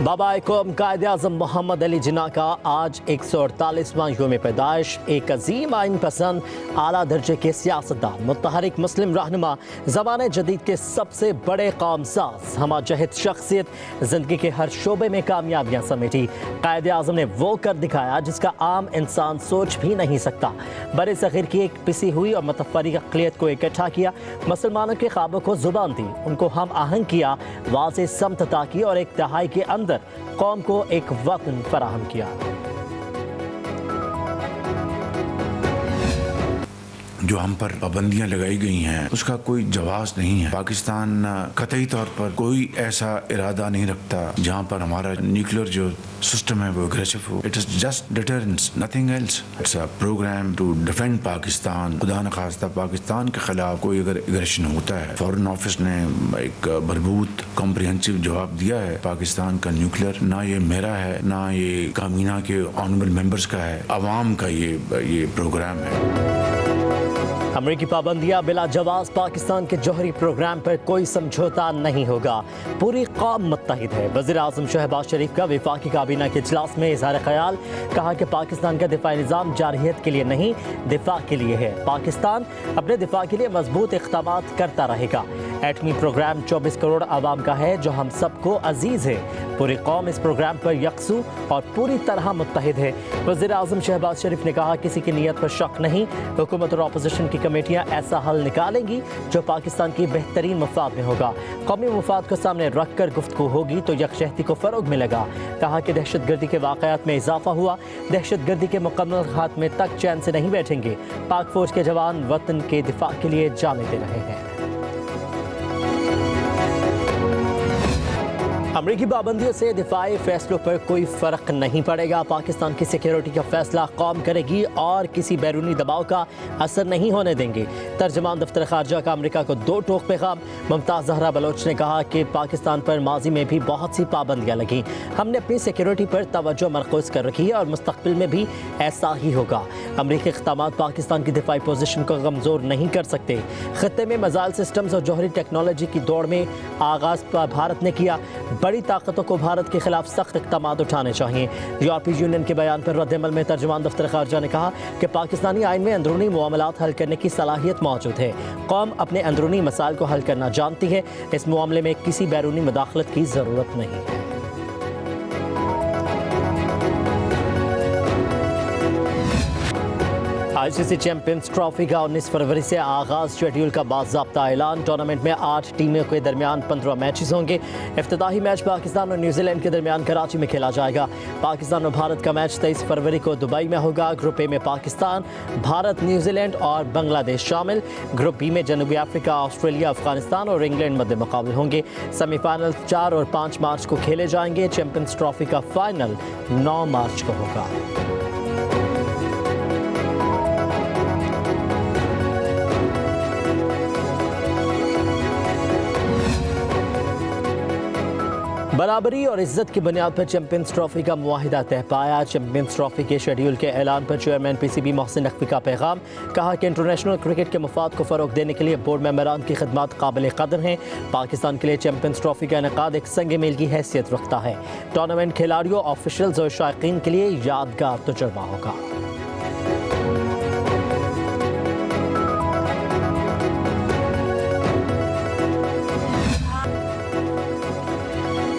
बाबा कौम कायद आज़म मोहम्मद अली जिन्ना का आज 148वां यौम पैदाइश एक अजीम आइन पसंद आला दर्जे के सियासतदान मुतहरिक मुस्लिम रहनुमा ज़माने जदीद के सबसे बड़े कौमसाज हमा जहिद शख्सियत ज़िंदगी के हर शोबे में कामयाबियाँ समेटी कायद आज़म ने वो कर दिखाया जिसका आम इंसान सोच भी नहीं सकता। बड़े सग़ीर की एक पिसी हुई और मुतफ़र्रिक़ अक़लियत को इकट्ठा किया, मुसलमानों के ख्वाबों को ज़ुबान दी, उनको हम आहंग किया, वाज़े समत अता की और एक दहाई के अंदर कौम को एक वतन फराहम किया। जो हम पर पाबंदियां लगाई गई हैं उसका कोई जवाब नहीं है। पाकिस्तान कतई तौर पर कोई ऐसा इरादा नहीं रखता जहां पर हमारा न्यूक्लियर जो सिस्टम है वो एग्रेसिव हो। It is just deterrence, nothing else. It's a program to defend Pakistan. खुदा न खास्ता पाकिस्तान के खिलाफ कोई अगर एग्रेशन होता है, फॉरेन ऑफिस ने एक भरपूर कॉम्प्रिहेंसिव जवाब दिया है। पाकिस्तान का न्यूक्लियर ना ये मेरा है ना ये काबीना के ऑनरेबल मेंबर्स का है, अवाम का ये प्रोग्राम है। अमरीकी पाबंदियां बिला जवाब पाकिस्तान के जौहरी प्रोग्राम पर कोई समझौता नहीं होगा, पूरी कौम मुत्तहिद है। वज़ीर आज़म शहबाज शरीफ का वफाकी काबीना के इजलास में इज़हार ख्याल, कहा कि पाकिस्तान का दिफाई निज़ाम जारहियत के लिए नहीं दिफा के लिए है। पाकिस्तान अपने दिफा के लिए मजबूत इक़दामात करता रहेगा। एटमी प्रोग्राम 24 करोड़ आवाम का है जो हम सबको अजीज़ है। पूरी कौम इस प्रोग्राम पर यकसू और पूरी तरह मुत्तहिद है। वज़ीर आज़म शहबाज शरीफ ने कहा, किसी की नीयत पर शक नहीं, हुकूमत और अपोजिशन की कमेटियां ऐसा हल निकालेंगी जो पाकिस्तान की बेहतरीन मफाद में होगा। कौमी मफाद को सामने रख कर गुफ्तगू होगी तो यकजहती को फ़रोग मिलेगा। कहा कि दहशत गर्दी के वाक़यात में इजाफा हुआ, दहशत गर्दी के मुकम्मल खात्मे तक चैन से नहीं बैठेंगे। पाक फौज के जवान वतन के दिफा के लिए जाने दे रहे हैं। अमरीकी पाबंदियों से दिफाई फैसलों पर कोई फ़र्क नहीं पड़ेगा। पाकिस्तान की सिक्योरिटी का फैसला कौम करेगी और किसी बैरूनी दबाव का असर नहीं होने देंगे। तर्जमान दफ्तर खारजा का अमरीका को 2 टोक पैगाम। मुमताज़ ज़हरा बलोच ने कहा कि पाकिस्तान पर माजी में भी बहुत सी पाबंदियाँ लगीं, हमने अपनी सिक्योरिटी पर तवज्जो मरकूज़ कर रखी है और मुस्तक़बिल में भी ऐसा ही होगा। अमरीकी इक़दामात पाकिस्तान की दिफाई पोजीशन को कमज़ोर नहीं कर सकते। खत्ते में मिसाइल सिस्टम्स और जौहरी टेक्नोलॉजी की दौड़ में आगाज़ भारत ने किया। बड़ी ताकतों को भारत के खिलाफ सख्त इक़दामात उठाने चाहिए। यूरोपीय यूनियन के बयान पर रद्द-ए-अमल में तर्जुमान दफ्तर खारजा ने कहा कि पाकिस्तानी आइन में अंदरूनी मामलात हल करने की सलाहियत मौजूद है। कौम अपने अंदरूनी मसाइल को हल करना जानती है, इस मामले में किसी बैरूनी मुदाखलत की ज़रूरत नहीं है। आईसीसी चैंपियंस ट्रॉफी का 19 फरवरी से आगाज़, शेड्यूल का बाज़ाब्ता ऐलान। टूर्नामेंट में 8 टीमों के दरमियान 15 मैचेस होंगे। इफ्तिताही मैच पाकिस्तान और न्यूजीलैंड के दरमियान कराची में खेला जाएगा। पाकिस्तान और भारत का मैच 23 फरवरी को दुबई में होगा। ग्रुप ए में पाकिस्तान, भारत, न्यूजीलैंड और बांग्लादेश शामिल। ग्रुप बी में जनूबी अफ्रीका, ऑस्ट्रेलिया, अफगानिस्तान और इंग्लैंड मद्दे मुकाबले होंगे। सेमीफाइनल 4 और 5 मार्च को खेले जाएंगे। चैंपियंस ट्रॉफी का फाइनल 9 मार्च को होगा। बराबरी और इज्जत की बुनियाद पर चैंपियंस ट्रॉफी का मुआहिदा तय पाया। चैंपियंस ट्रॉफी के शेड्यूल के ऐलान पर चेयरमैन पीसीबी मोहसिन नकवी का पैगाम, कहा कि इंटरनेशनल क्रिकेट के मफाद को फ़रोग देने के लिए बोर्ड मेंबरान की खिदमत काबिल कदर हैं। पाकिस्तान के लिए चैंपियंस ट्रॉफी का इनेकाद एक संग मील की हैसियत रखता है। टूर्नामेंट खिलाड़ियों, ऑफिशियल्स और शायकीन के लिए यादगार तजुर्बा होगा।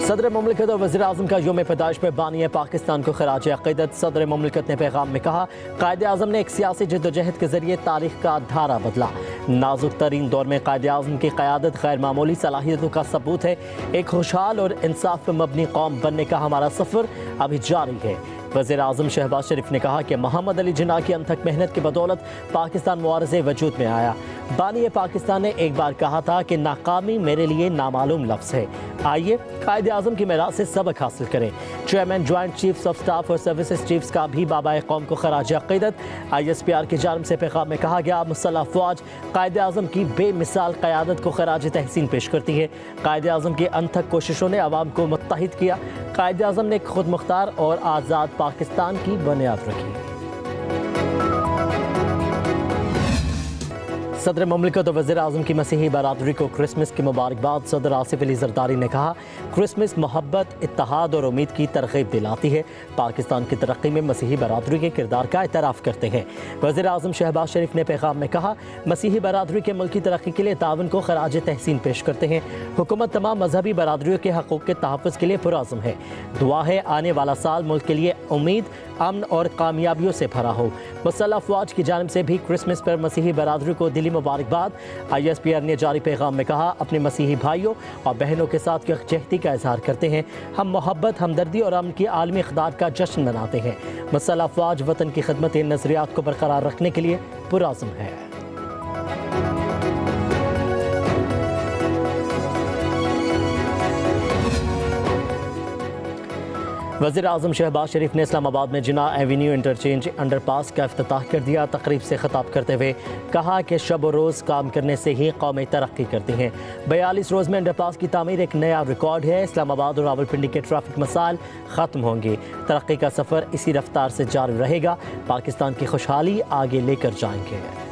सदर मुमलिकत और वज़ीर आज़म का यौम पैदाइश पर बानी पाकिस्तान को खराज अक़ीदत। सदर मुमलिकत ने पैगाम में कहा, कायद आज़म ने एक सियासी जद्दोजहद के ज़रिए तारीख़ का धारा बदला। नाजुक तरीन दौर में कायद आज़म की क़यादत गैर मामूली सलाहियतों का सबूत है। एक खुशहाल और इंसाफ पर मबनी कौम बनने का हमारा सफ़र अभी जारी है। वज़ीर आज़म शहबाज शरीफ ने कहा कि मोहम्मद अली जिन्ना की अनथक मेहनत की बदौलत पाकिस्तान मुआरज़े वजूद में आया। बानी पाकिस्तान ने एक बार कहा था कि नाकामी मेरे लिए नामालूम लफ्ज़ है। आइए कायद आज़म की मेराज से सबक हासिल करें। Chairman joint chiefs of staff और सर्विसेज चीफ्स का भी बाबाए कौम को खराज अक़ीदत। ISPR की जानिब से पैगाम में कहा गया, मुसल्लह फ़ौज कायद आज़म की बेमिसाल क़यादत को खराज तहसीन पेश करती है। कायद आज़म की अनथक कोशिशों ने अवाम को मुत्तहिद किया। कायद आज़म ने खुद मुख्तार और आज़ाद पाकिस्तान की बुनियाद रखी। सदर मुमलिकत और वज़ीर आज़म की मसीही बरादरी को क्रिसमस की मुबारकबाद। सदर आसिफ अली जरदारी ने कहा, क्रिसमस मोहब्बत, इत्तेहाद और उम्मीद की तरग़ीब दिलाती है। पाकिस्तान की तरक्की में मसीही बरादरी के किरदार का एतराफ़ करते हैं। वज़ीर आज़म शहबाज शरीफ ने पैगाम में कहा, मसीही बरादरी के मुल्की तरक्की के लिए तावन को खराज तहसीन पेश करते हैं। हुकूमत तमाम मजहबी बरादरियों के हक़ूक़ के तहफ़्फ़ुज़ के लिए पुरअज़्म है। दुआ है आने वाला साल मुल्क के लिए उम्मीद, अमन और कामयाबियों से भरा हो। मुसल्लह अफ़वाज की जानिब से भी क्रिसमस पर मसीही बरादरी को दिली मुबारकबाद। ISPR ने जारी पैगाम में कहा, अपने मसीही भाइयों और बहनों के साथ यकजहती का इजहार करते हैं। हम मोहब्बत, हमदर्दी और अमन की आलमी इक़दार का जश्न मनाते हैं। मुसल्लह अफ़वाज वतन की खिदमत इन नज़रियात को बरकरार रखने के लिए पुरअज़्म है। वज़ीर आज़म शहबाज शरीफ ने इस्लामाबाद में जिना एवेन्यू इंटरचेंज अंडरपास का इफ्तिताह कर दिया। तकरीब से खिताब करते हुए कहा कि शब व रोज़ काम करने से ही कौमें तरक्की करती हैं। 42 रोज़ में अंडरपास की तामीर एक नया रिकॉर्ड है। इस्लामाबाद और रावलपिंडी के ट्रैफिक मसाइल ख़त्म होंगे। तरक्की का सफ़र इसी रफ्तार से जारी रहेगा। पाकिस्तान की खुशहाली आगे लेकर जाएंगे।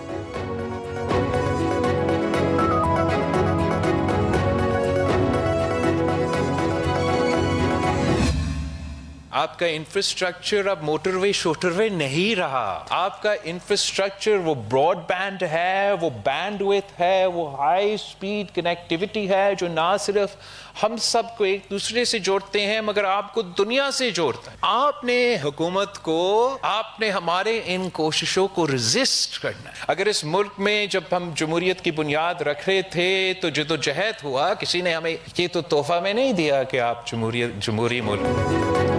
आपका इंफ्रास्ट्रक्चर अब मोटरवे शोटरवे नहीं रहा। आपका इंफ्रास्ट्रक्चर वो ब्रॉडबैंड है, वो बैंडविड्थ है, वो हाई स्पीड कनेक्टिविटी है जो ना सिर्फ हम सबको एक दूसरे से जोड़ते हैं मगर आपको दुनिया से जोड़ता है। आपने हुकूमत को, आपने हमारे इन कोशिशों को रेजिस्ट करना है। अगर इस मुल्क में जब हम जमहूरियत की बुनियाद रख रहे थे तो जदोजहद हुआ, किसी ने हमें ये तो तोहफा में नहीं दिया कि आप जमहूरी मुल्क।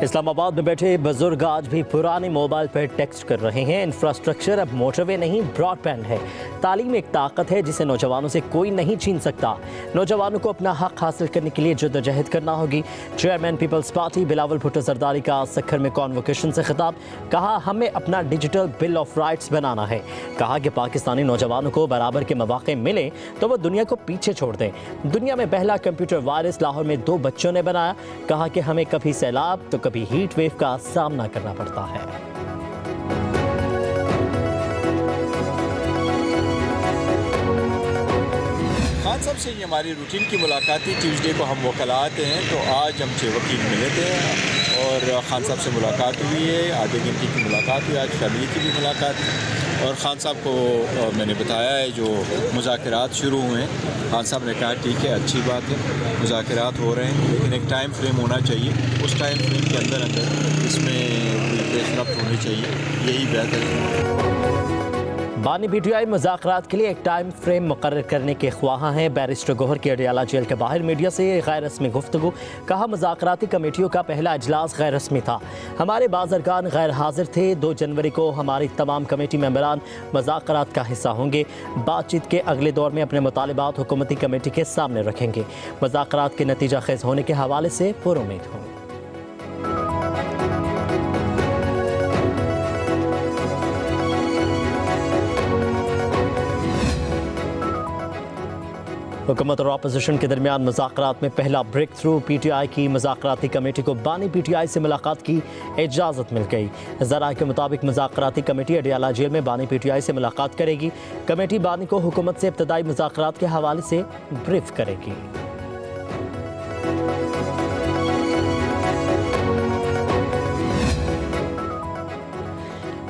इस्लामाबाद में बैठे बुजुर्ग आज भी पुराने मोबाइल पर टेक्स्ट कर रहे हैं। इंफ्रास्ट्रक्चर अब मोटरवे नहीं ब्रॉडबैंड है। तालीम एक ताकत है जिसे नौजवानों से कोई नहीं छीन सकता। नौजवानों को अपना हक हासिल करने के लिए जद्दोजहद करना होगी। Chairman people's party Bilawal Bhutto Zardari का सखर में कॉन्वोकेशन से खिताब। कहा, हमें अपना डिजिटल बिल ऑफ राइट्स बनाना है। कहा कि पाकिस्तानी नौजवानों को बराबर के मौके मिले तो वो दुनिया को पीछे छोड़ दें। दुनिया में पहला कंप्यूटर वायरस लाहौर में 2 बच्चों ने बनाया। कहा कि हमें कभी सैलाब तो कभी हीट वेव का सामना करना पड़ता है। खान साहब से ये हमारी रूटीन की मुलाकात थी। ट्यूसडे को हम वकला आते हैं तो आज हम 6 वकील मिले थे और खान साहब से मुलाकात हुई है। आधे घंटे की मुलाकात हुई। आज फैमिली की भी मुलाकात है और खान साहब को मैंने बताया है जो मुज़ाकरात शुरू हुए हैं। खान साहब ने कहा ठीक है, अच्छी बात है, मुज़ाकरात हो रहे हैं लेकिन एक टाइम फ्रेम होना चाहिए। उस टाइम फ्रेम के अंदर इसमें पेशरफ्त होनी चाहिए, यही बेहतर है। बानी PTI मुज़ाकरात के लिए एक टाइम फ्रेम मुकर्रर करने के ख्वाह हैं। बैरिस्टर गोहर की अडियाला जेल के बाहर मीडिया से गैर रस्मी गुफ्तगू। कहा, मुज़ाकराती कमेटियों का पहला इजलास गैर रस्मी था। हमारे बाज़ अरकान गैर हाजिर थे। 2 जनवरी को हमारी तमाम कमेटी मेंबरान मुज़ाकरात का हिस्सा होंगे। बातचीत के अगले दौर में अपने मुतालिबात हुकूमती कमेटी के सामने रखेंगे। मुज़ाकरात के नतीजा खेज़ होने के हवाले से पुरुम्मीद हूँ। हुकूमत और अपोजिशन के दरमियान मुज़ाकरात में पहला ब्रेक थ्रू। PTI की मुज़ाकराती कमेटी को बानी PTI से मुलाकात की इजाज़त मिल गई। ज़राए के मुताबिक मुज़ाकराती कमेटी अडियाला जेल में बानी PTI से मुलाकात करेगी। कमेटी बानी को हुकूमत से इब्तदाई मुज़ाकरात के हवाले से ब्रीफ करेगी।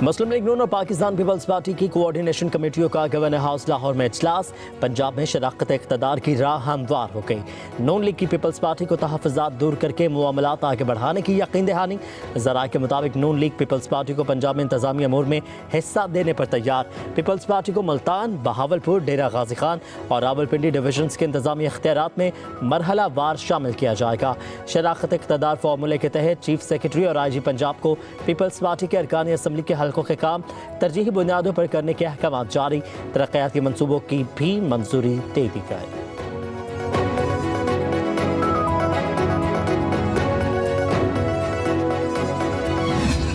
मुस्लिम लीग नून और पाकिस्तान पीपल्स पार्टी की कोऑर्डिनेशन कमेटियों का गवर्नर हाउस लाहौर में इजलास। पंजाब में शराकत इक़्तिदार की राह हमवार हो गई। नून लीग की पीपल्स पार्टी को तहफ़्फ़ुज़ात दूर करके मामलात आगे बढ़ाने की यकीन दहानी। ज़राए के मुताबिक नून लीग पीपल्स पार्टी को पंजाब में इंतज़ामी अमूर में हिस्सा देने पर तैयार। पीपल्स पार्टी को मुल्तान, बहावलपुर, डेरा गाजी खान और रावलपिंडी डिवीजन्स के इंतज़ामी इख्तियारात में मरहला वार शामिल किया जाएगा। शराकत इक़्तिदार फार्मूले के तहत चीफ सेक्रेटरी और IG पंजाब को पीपल्स पार्टी के अरकान असम्बली के हल्कों के काम तरजीही बुनियादों पर करने के अहकाम जारी। तरक्याती मंसूबों की भी मंजूरी दे दी गई।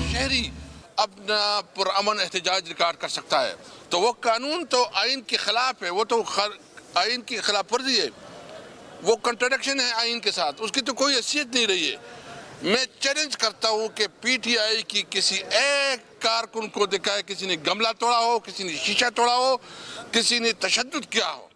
शहरी अपना पुरअमन एहतजाज रिकॉर्ड कर सकता है तो वो कानून तो आइन के खिलाफ है, वो तो आइन की खिलाफ वर्जी है, वो कंट्राडिक्शन है आइन के साथ, उसकी तो कोई हैसियत नहीं रही है। मैं चैलेंज करता हूं कि पीटीआई की किसी एक कारकुन को दिखाए किसी ने गमला तोड़ा हो, किसी ने शीशा तोड़ा हो, किसी ने तशद्दुद किया हो।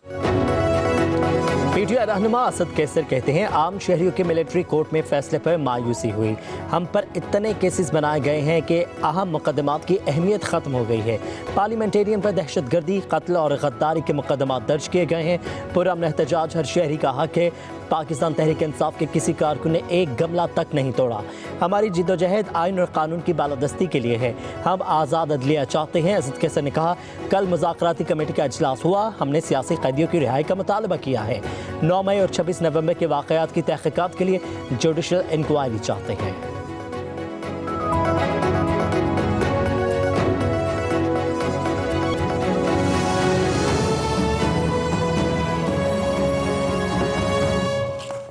पीटीआई रहनुमा असद कैसर कहते हैं आम शहरियों के मिलिट्री कोर्ट में फैसले पर मायूसी हुई। हम पर इतने केसेस बनाए गए हैं कि अहम मुकदमात की अहमियत ख़त्म हो गई है। पार्लियामेंटेरियन पर दहशतगर्दी, कत्ल और गद्दारी के मुकदमात दर्ज किए गए हैं। पुरअमन एहतजाज हर शहरी का हक है। पाकिस्तान तहरीक इंसाफ के किसी कारकुन ने एक गमला तक नहीं तोड़ा। हमारी जिद्दोजहद आइन और कानून की बालादस्ती के लिए है। हम आज़ाद अदलिया चाहते हैं। असद कैसर ने कहा, कल मुज़ाकराती कमेटी का इजलास हुआ। हमने सियासी कैदियों की रिहाई का मुतालबा किया है। 9 मई और 26 नवंबर के वाक़यात की तहक़ीक़ात के लिए जुडिशल इंक्वायरी चाहते हैं।